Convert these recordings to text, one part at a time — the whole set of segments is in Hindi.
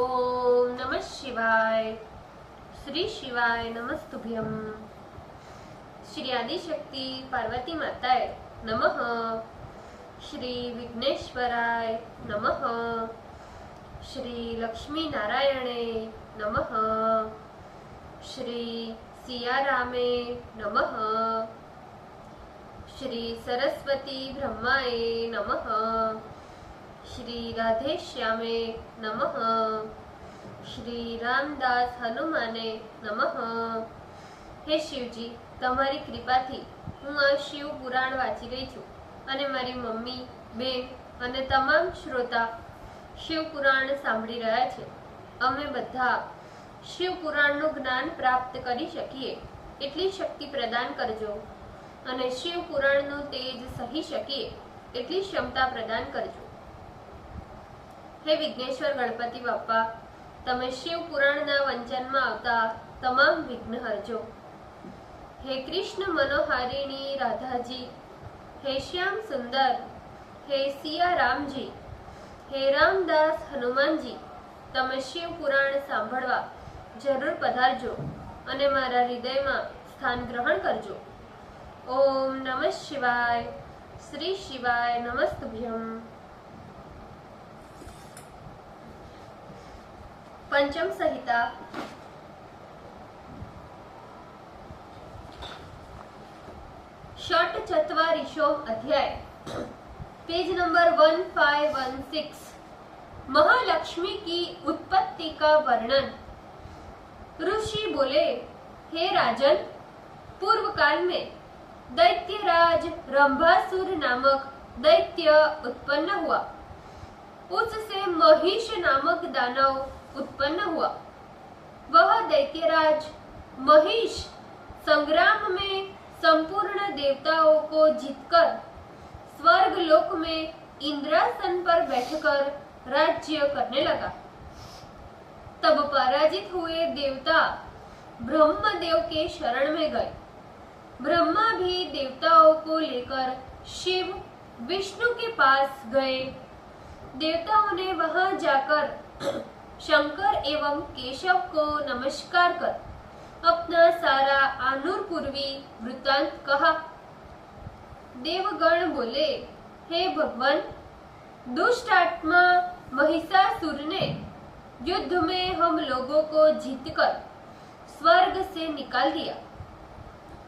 ओम नमः शिवाय। श्री शिवाय नमस्तुभ्यम। श्री आदिशक्ति पार्वती माताय नमः। श्री विघ्नेश्वराय नमः। श्री लक्ष्मी नारायणे नमः। श्री सियारामे नमः। श्री सरस्वती ब्रह्माय नमः। श्री राधे श्यामे नमः। श्री रामदास हनुमाने नमः। हे शिवजी, તમારી કૃપાથી હું આ શિવ પુરાણ વાંચી રહી છું અને મારી મમ્મી, બેન અને તમામ શ્રોતા શિવ પુરાણ સાંભળી રહ્યા છે। અમે બધા શિવ પુરાણનું જ્ઞાન પ્રાપ્ત કરી શકીએ એટલી શક્તિ પ્રદાન કરજો અને શિવ પુરાણનું તેજ સહી શકીએ એટલી ક્ષમતા પ્રદાન કરજો। हे विघ्नेश्वर गणपति बाप्पा, तमे शिव पुराणना वंचनमा आवता तमाम विघ्न हरजो। हे कृष्ण मनोहारिणी राधाजी, हे श्याम सुंदर, हे सिया राम जी, हे रामदास हनुमान जी, तमे शिव पुराण सांभळवा जरूर पधारजो अने मारा हृदयमां स्थान ग्रहण करजो। ओम नमः शिवाय। श्री शिवाय नमस्तुभ्यम। पंचम संहिता षट चत्वारिशोम अध्याय, पेज नंबर 1516। महालक्ष्मी की उत्पत्ति का वर्णन। ऋषि बोले, हे राजन, पूर्व काल में दैत्यराज रंभासुर नामक दैत्य उत्पन्न हुआ। उससे महिष नामक दानव उत्पन्न हुआ। वह दैत्यराज महिष संग्राम में संपूर्ण देवताओं को जीतकर स्वर्ग लोक में इंद्रासन पर बैठकर राज्य करने लगा। तब पराजित हुए देवता ब्रह्मदेव के शरण में गए। ब्रह्मा भी देवताओं को लेकर शिव विष्णु के पास गए। देवताओं ने वहां जाकर शंकर एवं केशव को नमस्कार कर अपना सारा आनुरपूर्वी वृत्तांत कहा। देवगण बोले, हे भगवान, दुष्ट आत्मा महिषासुर ने युद्ध में हम लोगों को जीतकर स्वर्ग से निकाल दिया।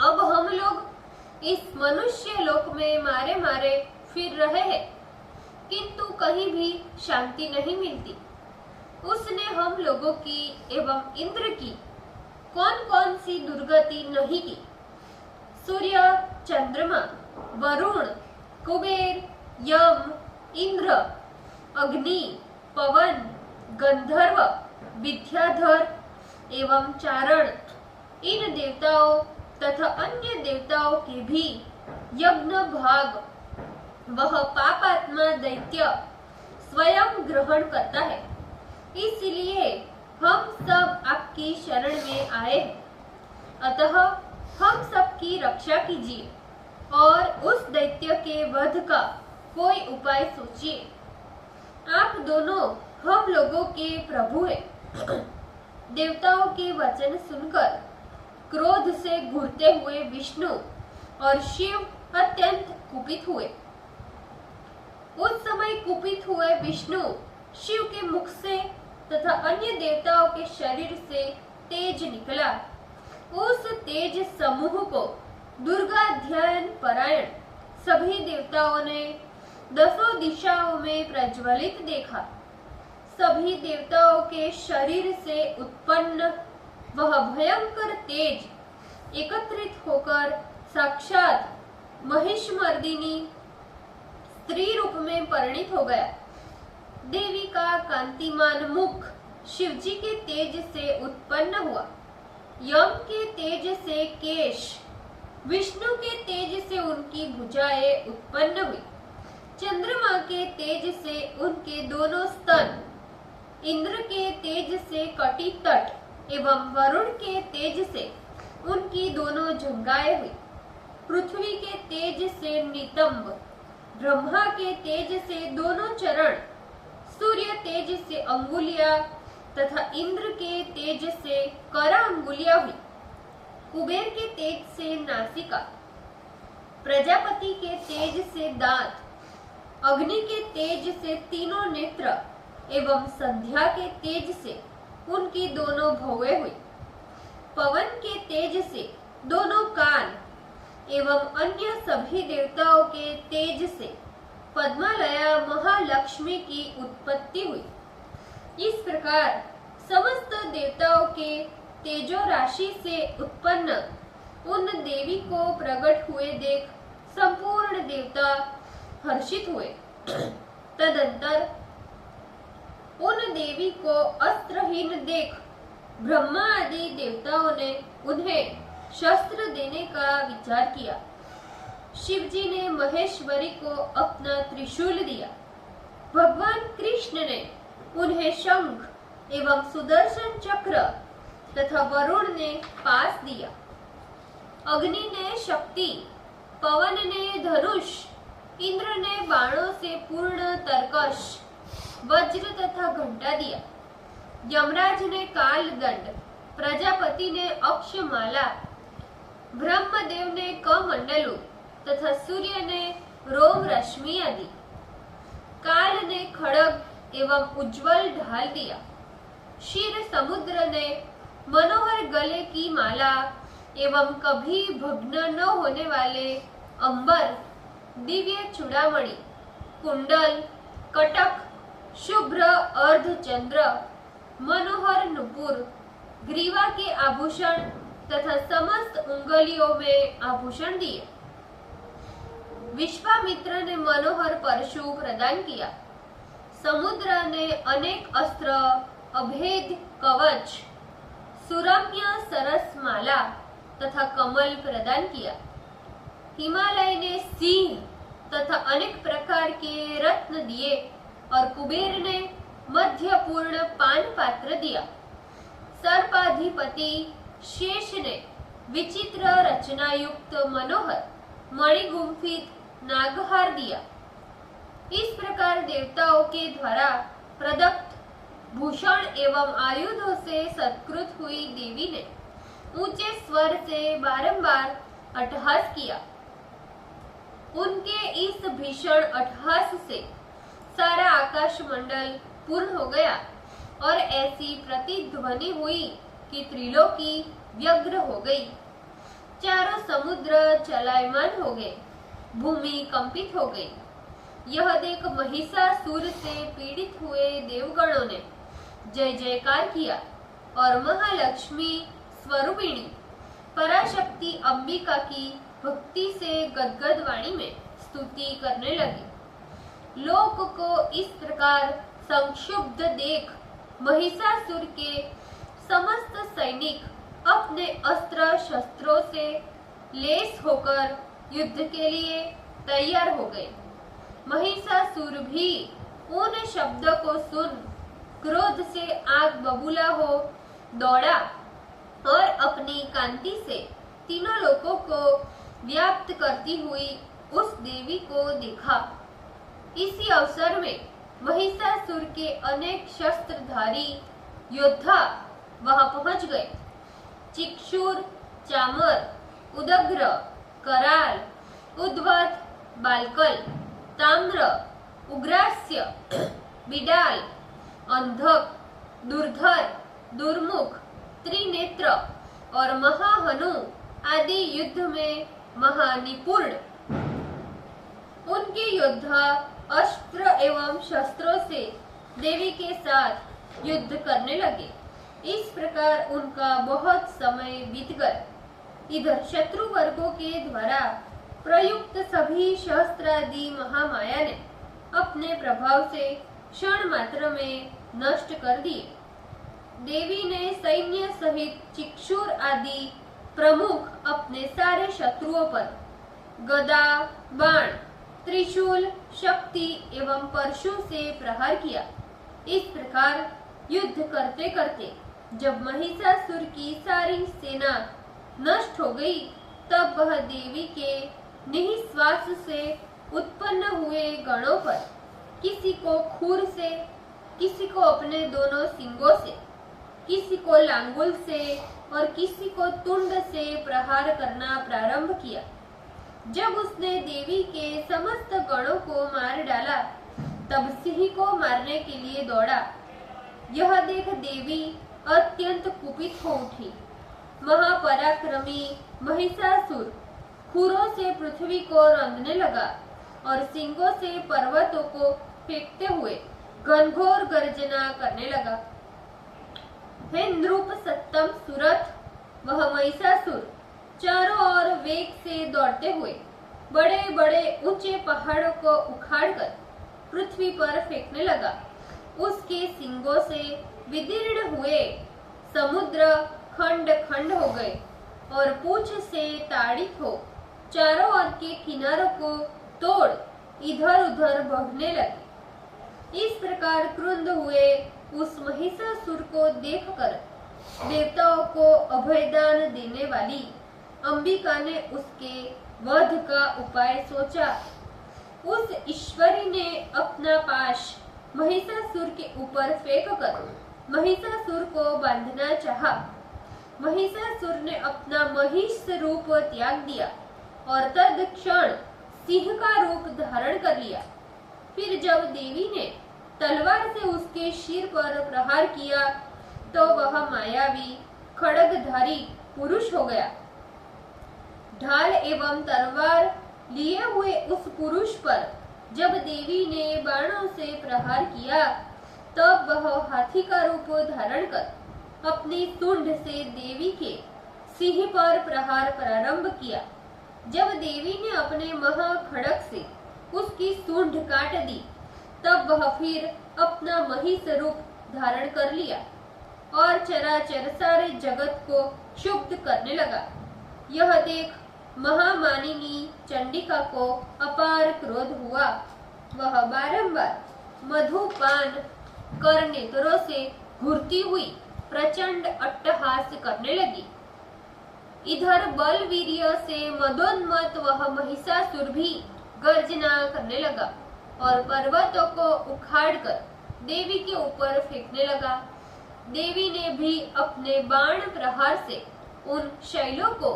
अब हम लोग इस मनुष्य लोक में मारे मारे फिर रहे हैं, किंतु कहीं भी शांति नहीं मिलती। उसने हम लोगों की एवं इंद्र की कौन कौन सी दुर्गति नहीं की। सूर्य, चंद्रमा, वरुण, कुबेर, यम, इंद्र, अग्नि, पवन, गंधर्व, विद्याधर एवं चारण, इन देवताओं तथा अन्य देवताओं के भी यज्ञ भाग वह पापात्मा दैत्य स्वयं ग्रहण करता है। इसलिए हम सब आपकी शरण में आए हैं। अतः हम सबकी रक्षा कीजिए और उस दैत्य के वध का कोई उपाय सोचिए। आप दोनों हम लोगों के प्रभु हैं। देवताओं के वचन सुनकर क्रोध से घुरते हुए विष्णु और शिव अत्यंत कुपित हुए। उस समय कुपित हुए विष्णु शिव के मुख से तथा अन्य देवताओं के शरीर से तेज निकला। उस तेज समूह को दुर्गा ध्यान परायण सभी देवताओं ने दसों दिशाओं में प्रज्वलित देखा। सभी देवताओं के शरीर से उत्पन्न वह भयंकर तेज एकत्रित होकर साक्षात महिषमर्दिनी स्त्री रूप में परिणित हो गया। देवी का कांतिमान मुख शिवजी के तेज से उत्पन्न हुआ। यम के तेज से केश, विष्णु के तेज से उनकी भुजाएं उत्पन्न हुई। चंद्रमा के तेज से उनके दोनों स्तन, इंद्र के तेज से कटी तट एवं वरुण के तेज से उनकी दोनों जंघाएं हुई। पृथ्वी के तेज से नितंब, ब्रह्मा के तेज से दोनों चरण, सूर्य तेज से अंगुलियां तथा इंद्र के तेज से कर अंगुलियां हुई, कुबेर के तेज से नासिका, प्रजापति के तेज से दांत, अग्नि के तेज से तीनों नेत्र एवं संध्या के तेज से उनकी दोनों भौवें हुई, पवन के तेज से दोनों कान एवं अन्य सभी देवताओं के तेज से पद्मालया महालक्ष्मी की उत्पत्ति हुई। इस प्रकार समस्त देवताओं के तेजो राशि से उत्पन्न उन देवी को प्रकट हुए देख संपूर्ण देवता हर्षित हुए। तदंतर उन देवी को अस्त्रहीन देख ब्रह्मा आदि देवताओं ने उन्हें शस्त्र देने का विचार किया। शिवजी ने महेश्वरी को अपना त्रिशूल दिया। भगवान कृष्ण ने उन्हें शंख एवं सुदर्शन चक्र तथा वरुण ने पास दिया। अग्नि ने शक्ति, पवन ने धनुष, इंद्र ने बाणों से पूर्ण तरकश, वज्र तथा घंटा दिया। यमराज ने काल दंड, प्रजापति ने अक्षमाला, ब्रह्मदेव ने कमंडलू तथा सूर्य ने रोम रश्मि आदि। काल ने खड़ग एवं उज्जवल ढाल दिया। क्षीर समुद्र ने मनोहर गले की माला एवं कभी भग्न न होने वाले अंबर, दिव्य चूड़ामणि, कुंडल, कटक, शुभ्र अर्धचंद्र, मनोहर नुपुर, ग्रीवा के आभूषण तथा समस्त उंगलियों में आभूषण दिए। विश्वामित्र ने मनोहर परशु प्रदान किया। समुद्र ने अनेक अस्त्र, अभेद कवच, सुरम्य सरस माला तथा कमल प्रदान किया। हिमालय ने सिंह तथा अनेक प्रकार के रत्न दिए और कुबेर ने मध्यपूर्ण पान पात्र दिया। सर्पाधिपति शेष ने विचित्र रचनायुक्त मनोहर मणिगुंफित नागहार दिया। इस प्रकार देवताओं के द्वारा प्रदत्त भूषण एवं आयुधों से सत्कृत हुई देवी ने ऊंचे स्वर से बारंबार अट्टहास किया। उनके इस भीषण अट्टहास से सारा आकाश मंडल पूर्ण हो गया और ऐसी प्रतिध्वनि हुई कि त्रिलोकी व्यग्र हो गई। चारों समुद्र चलायमान हो गए, भूमि कंपित हो गई। यह देख महिषासुर से पीड़ित हुए देवगणों ने जय जयकार किया और महालक्ष्मी स्वरूपिणी पराशक्ति अंबिका की भक्ति से गदगद वाणी में स्तुति करने लगी। लोक को इस प्रकार संक्षुब्ध देख महिषासुर के समस्त सैनिक अपने अस्त्र शस्त्रों से लेस होकर युद्ध के लिए तैयार हो गए। महिषासुर भी उन शब्दों को सुन क्रोध से आग बबूला हो दौड़ा और अपनी कांति से तीनों लोकों को व्याप्त करती हुई उस देवी को देखा। इसी अवसर में महिषासुर के अनेक शस्त्रधारी योद्धा वहां पहुंच गए। चिक्षुर, चामर, उदग्र, कराल, उद्वत, बालकल, ताम्र, उग्रास्य, बिडाल, अंधक, दुर्धर, दुर्मुख, त्रिनेत्र और महाहनु आदि युद्ध में महानिपुण। उनके योद्धा अस्त्र एवं शस्त्रों से देवी के साथ युद्ध करने लगे। इस प्रकार उनका बहुत समय बीत गया। इधर शत्रु वर्गों के द्वारा प्रयुक्त सभी शस्त्रादि महामाया ने अपने प्रभाव से क्षण मात्र में नष्ट कर दिए। देवी ने सैन्य सहित चिक्षुर आदि प्रमुख अपने सारे शत्रुओं पर गदा, बाण, त्रिशूल, शक्ति एवं परशु से प्रहार किया। इस प्रकार युद्ध करते करते जब महिषासुर की सारी सेना नष्ट हो गई, तब वह देवी के निःश्वास से उत्पन्न हुए गणों पर किसी को खूर से, किसी को अपने दोनों सिंगों से किसी को लांगुल से और किसी को तुंड से प्रहार करना प्रारंभ किया। जब उसने देवी के समस्त गणों को मार डाला, तब सिंह को मारने के लिए दौड़ा। यह देख देवी अत्यंत कुपित हो उठी। महापराक्रमी महिषासुर खुरों से पृथ्वी को रौंदने लगा और सींगों से पर्वतों को फेंकते हुए घनघोर गर्जना करने लगा। हे नृप सत्तम सुरथ, वह महिषासुर चारों ओर वेग से दौड़ते हुए बड़े बड़े ऊंचे पहाड़ों को उखाड़कर पृथ्वी पर फेंकने लगा। उसके सींगों से विदीर्ण हुए समुद्र खंड खंड हो गए और पूंछ से ताड़ित हो चारों ओर के किनारों को तोड़ इधर उधर बढ़ने लगे। इस प्रकार क्रुद्ध हुए उस महिषासुर को देखकर देवताओं को अभयदान देने वाली अंबिका ने उसके वध का उपाय सोचा। उस ईश्वरी ने अपना पाश महिषासुर के ऊपर फेंककर महिषासुर को बांधना चाहा। महिषासुर ने अपना महिष रूप त्याग दिया और तत्क्षण सिंह का रूप धारण कर लिया। फिर जब देवी ने तलवार से उसके सिर पर प्रहार किया, तो वह मायावी खड्गधारी पुरुष हो गया। ढाल एवं तलवार लिए हुए उस पुरुष पर जब देवी ने बाणों से प्रहार किया, तब वह हाथी का रूप धारण कर अपनी सूंड से देवी के सिंह पर प्रहार प्रारंभ किया। जब देवी ने अपने महाखड्ग से उसकी सूंड काट दी, तब वह फिर अपना महिष रूप धारण कर लिया और चराचर सारे जगत को क्षुब्ध करने लगा। यह देख महामानिनी चंडिका को अपार क्रोध हुआ। वह बारंबार मधुपान कर नेत्रों से घूरती हुई प्रचंड अट्टहास करने लगी। इधर बलवीर्य से मदोन्मत्त वह महिषासुर भी गर्जना करने लगा और पर्वतों को उखाड़कर देवी के ऊपर फेंकने लगा। देवी ने भी अपने बाण प्रहार से उन शैलों को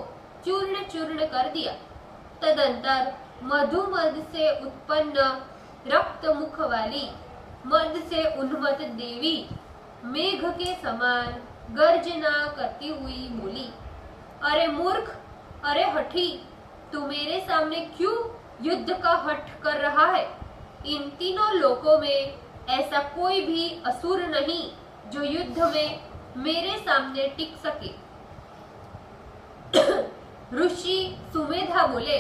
चूर्ण चूर्ण कर दिया। तदंतर मधुमद से उत्पन्न रक्त मुख वाली मद से उन्मत्त देवी मेघ के समान गर्जना करती हुई बोली, अरे मूर्ख, अरे हठी, तू मेरे सामने क्यों युद्ध का हठ कर रहा है? इन तीनों लोकों में ऐसा कोई भी असुर नहीं जो युद्ध में मेरे सामने टिक सके। ऋषि सुमेधा बोले।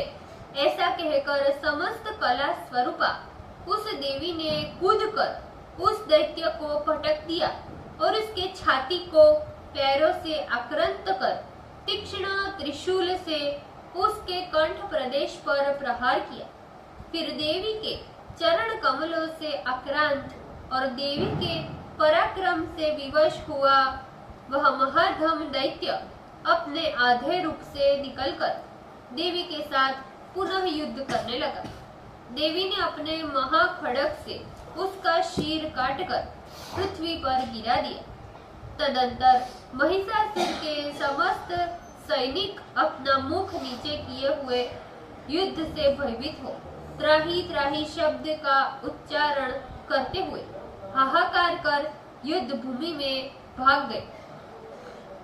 ऐसा कहकर समस्त कला स्वरूपा उस देवी ने कूदकर उस दैत्य को पटक दिया और उसके छाती को पैरों से आक्रांत कर तीक्ष्ण त्रिशूल से उसके कंठ प्रदेश पर प्रहार किया। फिर देवी के चरण कमलों से आक्रांत और देवी के पराक्रम से विवश हुआ वह महाधम दैत्य अपने आधे रूप से निकलकर देवी के साथ पुनः युद्ध करने लगा। देवी ने अपने महाखड्ग से उसका शीर काटकर पृथ्वी पर गिरा दिया। तदंतर महिषासुर के समस्त सैनिक अपना मुख नीचे किए हुए युद्ध से भयभीत हो त्राही त्राही शब्द का उच्चारण करते हुए हाहाकार कर युद्ध भूमि में भाग गए।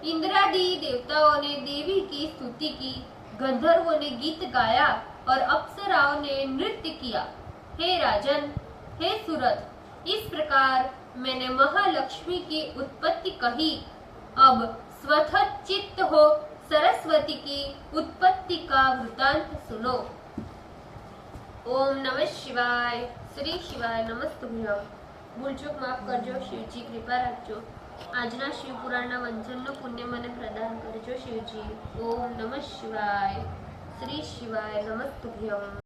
इंद्रादि देवताओं ने देवी की स्तुति की, गंधर्वों ने गीत गाया और अप्सराओं ने नृत्य किया। हे राजन, हे सुरथ, इस प्रकार मैंने महालक्ष्मी की उत्पत्ति कही। अब स्वतः चित्त हो सरस्वती की उत्पत्ति का वृतांत सुनो। ओम नमः शिवाय। श्री शिवाय नमस्तुभ्यम। ભૂલચૂક માફ કરજો, શિવજી કૃપા રાખજો। આજના શિવપુરાણના વંચનનું પુણ્ય મને પ્રદાન કરજો શિવજી। ઓમ નમઃ શિવાય। શ્રી શિવાય નમસ્તુભ્યમ।